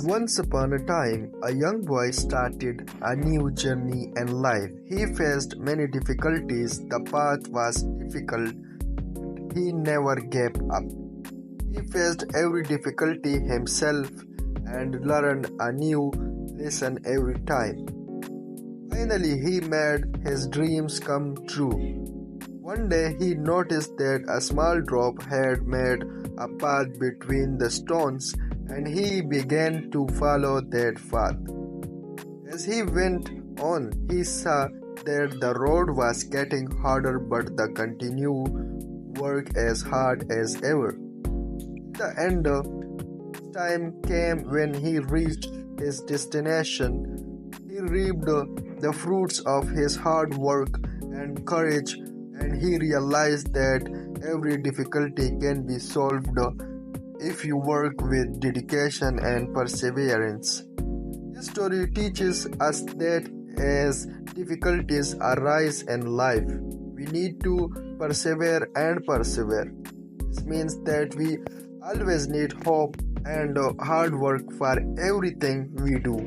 Once upon a time, a young boy started a new journey in life. He faced many difficulties. The path was difficult. He never gave up. He faced every difficulty himself and learned a new lesson every time. Finally, he made his dreams come true. One day, he noticed that a small drop had made a path between the stones, and he began to follow that path. As he went on, he saw that the road was getting harder, but the continued work as hard as ever. The end time came when he reached his destination. He reaped the fruits of his hard work and courage, and he realized that every difficulty can be solved if you work with dedication and perseverance. This story teaches us that as difficulties arise in life, we need to persevere and persevere. This means that we always need hope and hard work for everything we do.